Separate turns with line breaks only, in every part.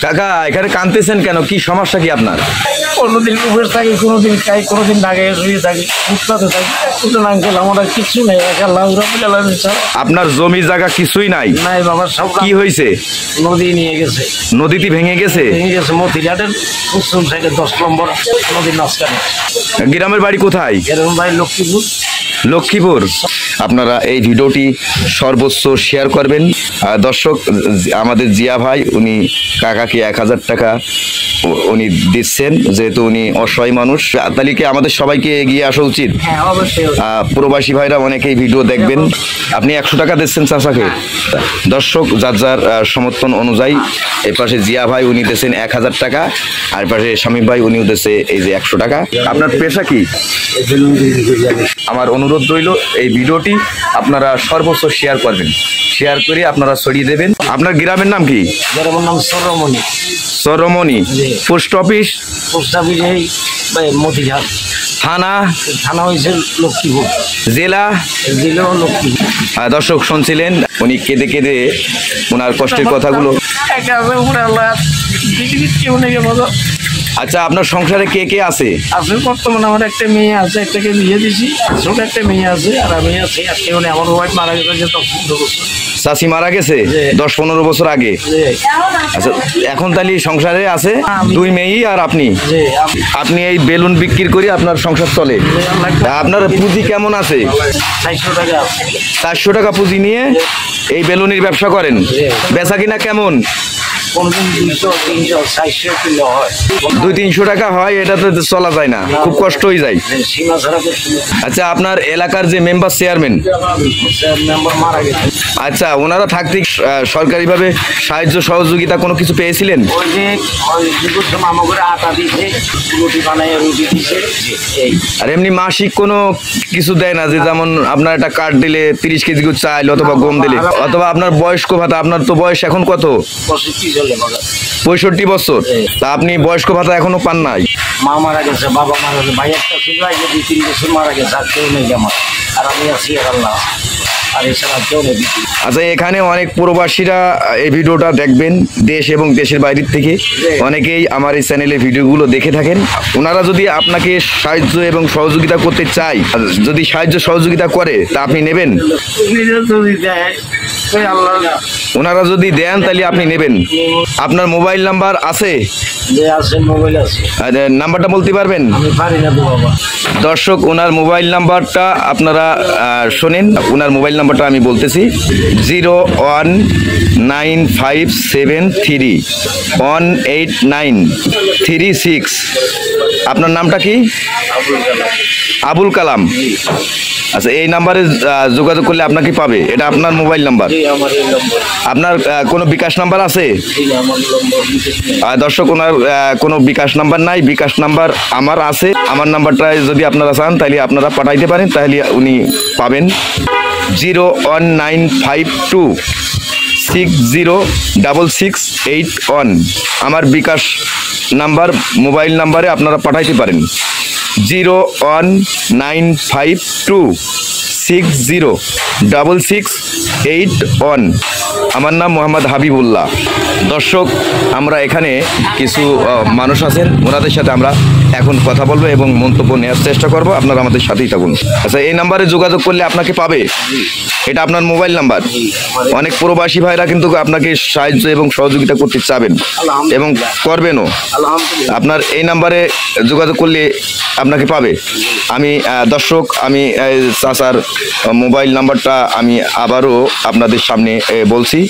কাকা এখানে কাঁদতেছেন কেন? কি সমস্যা কি আপনার?
কোনোদিন উপরে থাকি, কোনোদিন খাই, কোনোদিন ঢাকায় শুয়ে থাকি, ফুটপাতে থাকি। আঙ্কেল আমার কিছু নেই,
আপনার জমি জায়গা কিছুই নাই?
নাই বাবা, সব
কি হয়েছে?
নদী নিয়ে গেছে।
নদীতে ভেঙে গেছে?
ভেঙে গেছে মতিঘাটের পশ্চিম সাইডে 10 নম্বর নদীর মাঝখানে।
গ্রামের বাড়ি কোথায়?
গ্রামের বাড়ি লক্ষ্মীপুর।
লক্ষ্মীপুর। আপনারা এই ভিডিওটি সর্বোচ্চ শেয়ার করবেন। দর্শক, আমাদের জিয়া ভাই উনি কাকাকে 1000 টাকা উনি দিচ্ছেন, যেহেতু উনি অসহায় মানুষ। তাহলে কি আমাদের সবাইকে এগিয়ে আসা উচিত? প্রবাসী ভাইরা অনেকেই ভিডিও দেখবেন। আপনি 100 টাকা দিচ্ছেন চাচাকে। দর্শক, যার যার সমর্থন অনুযায়ী এপাশে জিয়া ভাই উনি দিচ্ছেন 1000 টাকা, আর পাশে শামীম ভাই উনিও দিচ্ছে এই যে 100 টাকা। আপনার পেশা কি? আমার অনুরোধ রইল এই ভিডিওটি আপনারা সর্বোচ্চ শেয়ার করবেন, শেয়ার করে আপনারা ছড়িয়ে দেবেন। আপনার গ্রামের নাম কি?
গ্রামের নাম Soromoni.
Soromoni. Post office?
Post office Motighat.
থানা?
থানা হয়েছে লক্ষ্মীপুর।
জেলা?
জেলাও লক্ষ্মীপুর।
দর্শক শুনছিলেন উনি কেঁদে কেঁদে ওনার কষ্টের কথাগুলো। আচ্ছা, আপনার সংসারে কে কে আছে?
আছে বর্তমানে আমার একটা মেয়ে আছে, একটাকে বিয়ে দিছি, ছোট একটা মেয়ে আছে, আর আমি আছি। আজকে আমার ওয়াইফ মারা গেছে 10-15 বছর।
চাচি মারা গেছে 10-15 বছর আগে। আচ্ছা, এখন তাহলে সংসারে আছে 2 মেয়েই আর আপনি। আপনি এই বেলুন বিক্রি করে আপনার সংসার চলে। আপনার পুঁজি কেমন আছে? 400 টাকা পুঁজি নিয়ে এই বেলুনের ব্যবসা করেন। বেচা কিনা কেমন? 200-300 টাকা হয়, এটাতে চলা যায় না, খুব কষ্ট হয়ে যায়। আচ্ছা, আপনার এলাকার যে মেম্বার চেয়ারম্যান, আচ্ছা ওনারা থাকতে সরকারিভাবে সাহায্য সহযোগিতা কোনো কিছু পেয়েছিলেন? আর এমনি মাসিক কোনো কিছু দেয় না? যে যেমন আপনার একটা কার্ড দিলে 30 কেজি চাইল অথবা গম দিলে, অথবা আপনার বয়স্ক ভাতা? আপনার তো বয়স এখন কত? 65 বছর। তা আপনি বয়স্ক ভাতা এখনো পান নাই?
মা মারা গেছে, বাবা মারা গেছে, ভাই একটা ছিল, 2-3 বছর মারা গেছে, আর কেউ নেই আমার। আর আমি আছি আল্লাহ, আর এছাড়া কেউ নেই।
আচ্ছা, এখানে অনেক প্রবাসীরা এই ভিডিওটা দেখবেন, দেশ এবং দেশের বাইরের থেকে অনেকেই আমার এই চ্যানেলে ভিডিওগুলো দেখে থাকেন। ওনারা যদি আপনাকে সাহায্য এবং সহযোগিতা করতে চায়, যদি সাহায্য সহযোগিতা করে, তা আপনি নেবেন? ওনারা যদি দেন তাহলে আপনি নেবেন। আপনার মোবাইল নাম্বার আছে? নাম্বারটা বলতে পারবেন? দর্শক, ওনার মোবাইল নাম্বারটা আপনারা শোনেন। ওনার মোবাইল নাম্বারটা আমি বলতেছি, 01957318936। আপনার নামটা কি? আবুল কালাম। আচ্ছা, এই নাম্বারে যোগাযোগ করলে আপনাকে পাবে। এটা আপনার মোবাইল নাম্বার? আপনার কোনো বিকাশ নাম্বার আছে? দর্শক, ওনার কোনো বিকাশ নাম্বার নাই। বিকাশ নাম্বার আমার আছে। আমার নাম্বারটায় যদি আপনারা চান তাহলে আপনারা পাঠাইতে পারেন, তাহলে উনি পাবেন। 01952606681 আমার বিকাশ নাম্বার। মোবাইল নাম্বারে আপনারা পাঠাইতে পারেন 01952606681। আমার নাম মোহাম্মদ হাবিবুল্লাহ। দর্শক, আমরা এখানে কিছু মানুষ আছেন, ওনাদের সাথে আমরা এখন কথা বলবো এবং মন্তব্য নেওয়ার চেষ্টা করব। আপনারা আমাদের সাথেই থাকুন। আচ্ছা, এই নাম্বারে যোগাযোগ করলে আপনাকে পাবে। এটা আপনার মোবাইল নাম্বার। অনেক প্রবাসী ভাইরা কিন্তু আপনাকে সাহায্য এবং সহযোগিতা করতে চাবেন এবং করবেনও। আপনার এই নাম্বারে যোগাযোগ করলে আপনাকে পাবে। আমি দর্শক, আমি চাচার মোবাইল নাম্বারটা আমি আবারও আপনাদের সামনে বলছি,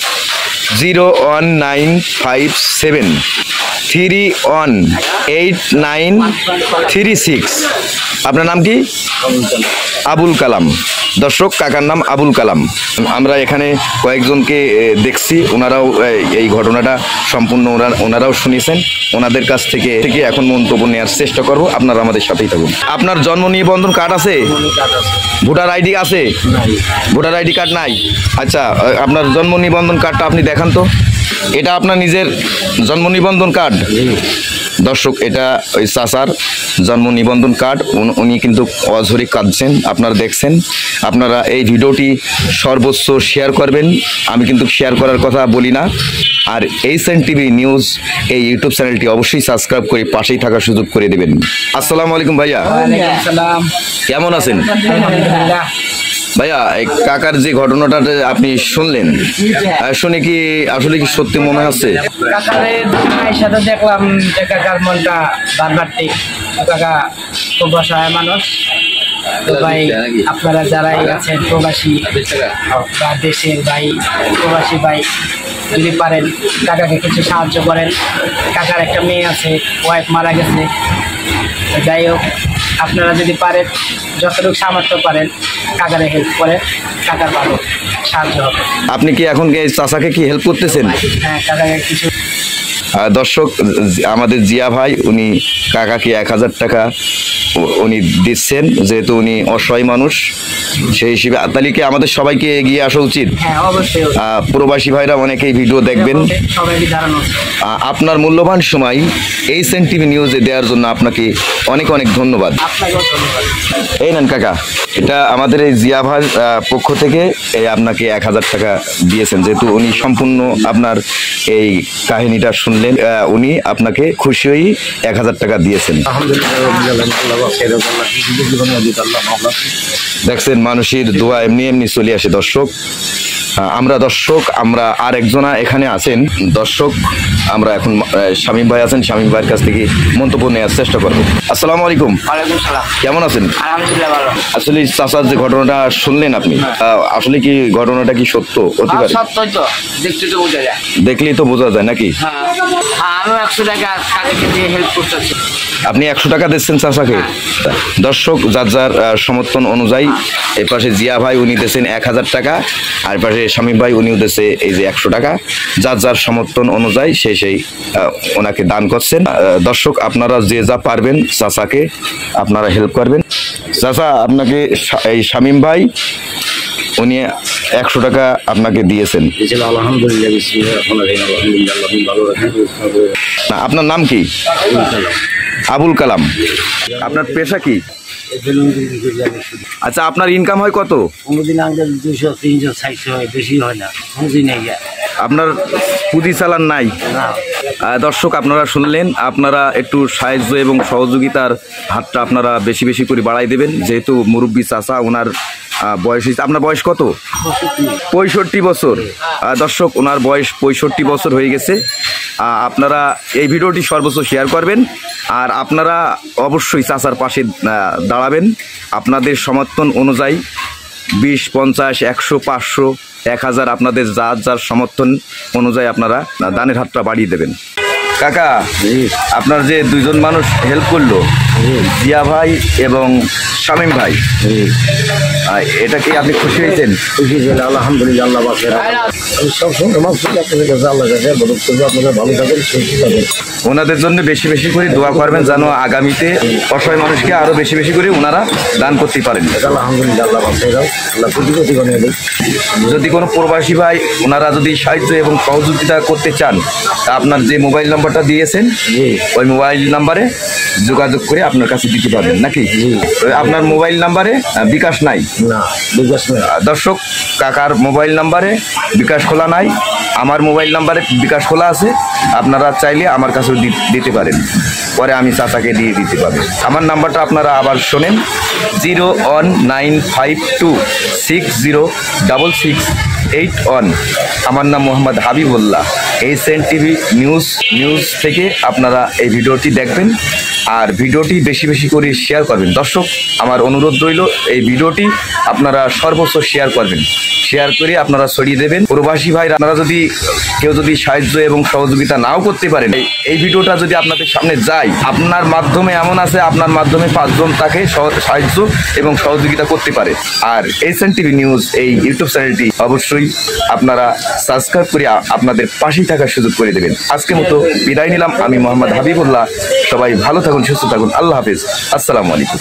01957318936। আপনার নাম কি? আবুল কালাম। দর্শক, কাকার নাম আবুল কালাম। আমরা এখানে কয়েকজনকে দেখছি, ওনারাও এই ঘটনাটা সম্পূর্ণ ওনারাও শুনেছেন। ওনাদের কাছ থেকে এখন মন্তব্য নেওয়ার চেষ্টা করব। আপনারা আমাদের সাথেই থাকুন। আপনার জন্ম নিবন্ধন কার্ড আছে? ভোটার আইডি আছে? ভোটার আইডি কার্ড নাই? আচ্ছা, আপনার জন্ম নিবন্ধন কার্ডটা আপনি দেখান তো। এটা আপনার নিজের জন্ম নিবন্ধন কার্ড? দর্শক, এটা ওই চাচার জন্ম নিবন্ধন কার্ড। উনি কিন্তু অঝরে কাঁদছেন, আপনারা দেখছেন। আপনারা এই ভিডিওটি সর্বোচ্চ শেয়ার করবেন। আমি কিন্তু শেয়ার করার কথা বলি না। আর এইচএন টিভি নিউজ এই ইউটিউব চ্যানেলটি অবশ্যই সাবস্ক্রাইব করে পাশেই থাকার সুযোগ করে দেবেন। আসসালামু আলাইকুম ভাইয়া, কেমন আছেন? ভাইয়া, এই কাকার যে ঘটনাটা আপনি শুনলেন, শুনে কি আসলে কি সত্যি মনে হচ্ছে?
কাকারের সাথে দেখলাম যে কাকার মনটা বারবার ঠিক। কাকা খুব অসহায় মানুষ। তো ভাই, আপনারা যারাই আছেন প্রবাসী বা দেশের ভাই, প্রবাসী ভাই, যদি পারেন কাকাকে কিছু সাহায্য করেন। কাকার একটা মেয়ে আছে, ওয়াইফ মারা গেছে। যাই হোক, আপনারা যদি পারেন, যতটুকু সামর্থ্য পারেন কাকারে হেল্প করেন, কাকার ভালো সাহায্য হবে।
আপনি কি এখন এই চাচাকে কি হেল্প করতেছেন?
হ্যাঁ, কাকাকে কিছু।
দর্শক, আমাদের জিয়া ভাই উনি কাকাকে 1000 টাকা উনি দিচ্ছেন, যেহেতু উনি অসহায় মানুষ। সেই হিসেবে তাহলে কি আমাদের সবাইকে এগিয়ে আসা উচিত?
হ্যাঁ, অবশ্যই।
প্রবাসী ভাইরা অনেকেই ভিডিও দেখবেন।
সবাইকে জানানো।
আপনার মূল্যবান সময় এইচএন টিভি নিউজে দেওয়ার জন্য আপনাকে অনেক অনেক ধন্যবাদ।
আপনাকেও ধন্যবাদ।
এই নেন কাকা, এটা আমাদের এই জিয়া ভাইয়ের পক্ষ থেকে এই আপনাকে 1000 টাকা দিয়েছেন। যেহেতু উনি সম্পূর্ণ আপনার এই কাহিনীটা শুনলেন, উনি আপনাকে খুশি হয়ে 1000 টাকা দিয়েছেন। দেখছেন, মানুষের দোয়া এমনি এমনি চলে আসে। দর্শক, আমরা আর একজনা এখানে আছেন। দর্শক, আমরা এখন শামীম ভাই আছেন, শামীম ভাইয়ের কাছ থেকে মন্তব্য নেওয়ার চেষ্টা করবো। আসসালামু আলাইকুম।
ওয়ালাইকুম সালাম।
কেমন আছেন?
আলহামদুলিল্লাহ ভালো।
আসলে চাচার যে ঘটনাটা শুনলেন আপনি, আসলে কি ঘটনাটা কি সত্য হতে পারে?
সত্যই তো, দেখতে তো বোঝা যায়।
দেখলেই তো বোঝা যায় নাকি?
হ্যাঁ, আমিও 100 টাকা কাকাকে দিয়ে হেল্প করতেছি।
আপনি 100 টাকা দিচ্ছেন চাচাকে। দর্শক, যার যার সমর্থন অনুযায়ী, এই পাশে জিয়া ভাই উনি দিয়েছেন 1000 টাকা, আর পাশে শামীম ভাই উনিও দিয়েছে এই যে 100 টাকা। যার যার সমর্থন অনুযায়ী সেই ওনাকে দান করছেন। দর্শক, আপনারা যে যা পারবেন চাচাকে আপনারা হেল্প করবেন। চাচা, আপনাকে এই শামীম ভাই উনি 100 টাকা আপনাকে দিয়েছেন। না, আপনার নাম কি? আবুল কালাম। আপনার পেশা কি? আচ্ছা, আপনার ইনকাম হয় কত?
কোনোদিন আমাদের 200, 300, 400 হয়, বেশি হয় না। পুঁজি নেই।
আপনার পুঁজি চালান নাই? দর্শক, আপনারা শুনলেন, আপনারা একটু সাহায্য এবং সহযোগিতার হাতটা আপনারা বেশি বেশি করে বাড়াই দেবেন। যেহেতু মুরব্বী চাচা, ওনার বয়স, আপনার বয়স কত? 65 বছর। দর্শক, ওনার বয়স 65 বছর হয়ে গেছে। আপনারা এই ভিডিওটি সর্বোচ্চ শেয়ার করবেন, আর আপনারা অবশ্যই চাচার পাশে দাঁড়াবেন। আপনাদের সমর্থন অনুযায়ী 20, 50, 100, 500, 1000 আপনাদের যার যার সমর্থন অনুযায়ী আপনারা দানের হাতটা বাড়িয়ে দেবেন। কাকা, আপনার যে দুইজন মানুষ হেল্প করলো, জিয়া ভাই এবং শামীম ভাই, এটা কি আপনি খুশি হয়েছেন?
খুশি ছিল, আলহামদুলিল্লাহ। আল্লাহ বাঁচায়। আমি সবসময় আপনাদের কাছে আল্লাহ কাছে বলব, আপনারা ভালো থাকেন, সুস্থ থাকেন।
ওনাদের জন্য বেশি বেশি করে দোয়া করবেন, যেন আগামীতে অসহায় মানুষকে আরো বেশি বেশি করে ওনারা দান করতে পারেন।
আলহামদুলিল্লাহ, আল্লাহ বাঁচায় দাও, আল্লাহ কোটি কোটি বানিয়ে দেয়।
যদি কোনো প্রবাসী ভাই ওনারা যদি সাহায্য এবং সহযোগিতা করতে চান, তা আপনার যে মোবাইল নাম্বারটা দিয়েছেন, ওই মোবাইল নাম্বারে যোগাযোগ করে আপনার কাছে দিতে পারবেন নাকি? আপনার মোবাইল নাম্বারে বিকাশ নাই?
না, বিকাশ নাই।
দর্শক, কাকার মোবাইল নাম্বারে বিকাশ খোলা নাই, আমার মোবাইল নাম্বারে বিকাশ খোলা আছে। আপনারা চাইলে আমার কাছেও দিতে পারেন, পরে আমি চাচাকে দিয়ে দিতে পারবো। আমার নাম্বারটা আপনারা আবার শোনেন, 01952606681। আমার নাম Mohammad Habibullah. HN TV news থেকে আপনারা এই ভিডিওটি দেখবেন, আর ভিডিওটি বেশি বেশি করে শেয়ার করবেন। দর্শক, আমার অনুরোধ রইল, এই ভিডিওটি আপনারা সর্বোচ্চ শেয়ার করবেন। শেয়ার করে আপনারা ছড়িয়ে দেবেন। প্রবাসী ভাইরা, আপনারা যদি কেউ যদি সাহায্য এবং সহযোগিতা নাও করতে পারেন, এই ভিডিওটা যদি আপনাদের সামনে যায়, আপনার মাধ্যমে এমন আছে, আপনার মাধ্যমে 5 জন তাকে সাহায্য এবং সহযোগিতা করতে পারে। আর এইচএন টিভি নিউজ এই ইউটিউব চ্যানেলটি অবশ্যই আপনারা সাবস্ক্রাইব করে আপনাদের পাশেই থাকার সুযোগ করে দেবেন। আজকের মতো বিদায় নিলাম। আমি মোহাম্মদ হাবিবুল্লাহ। সবাই ভালো থাকুন, সুস্থ থাকুন। আল্লাহ হাফেজ। আসসালামু আলাইকুম।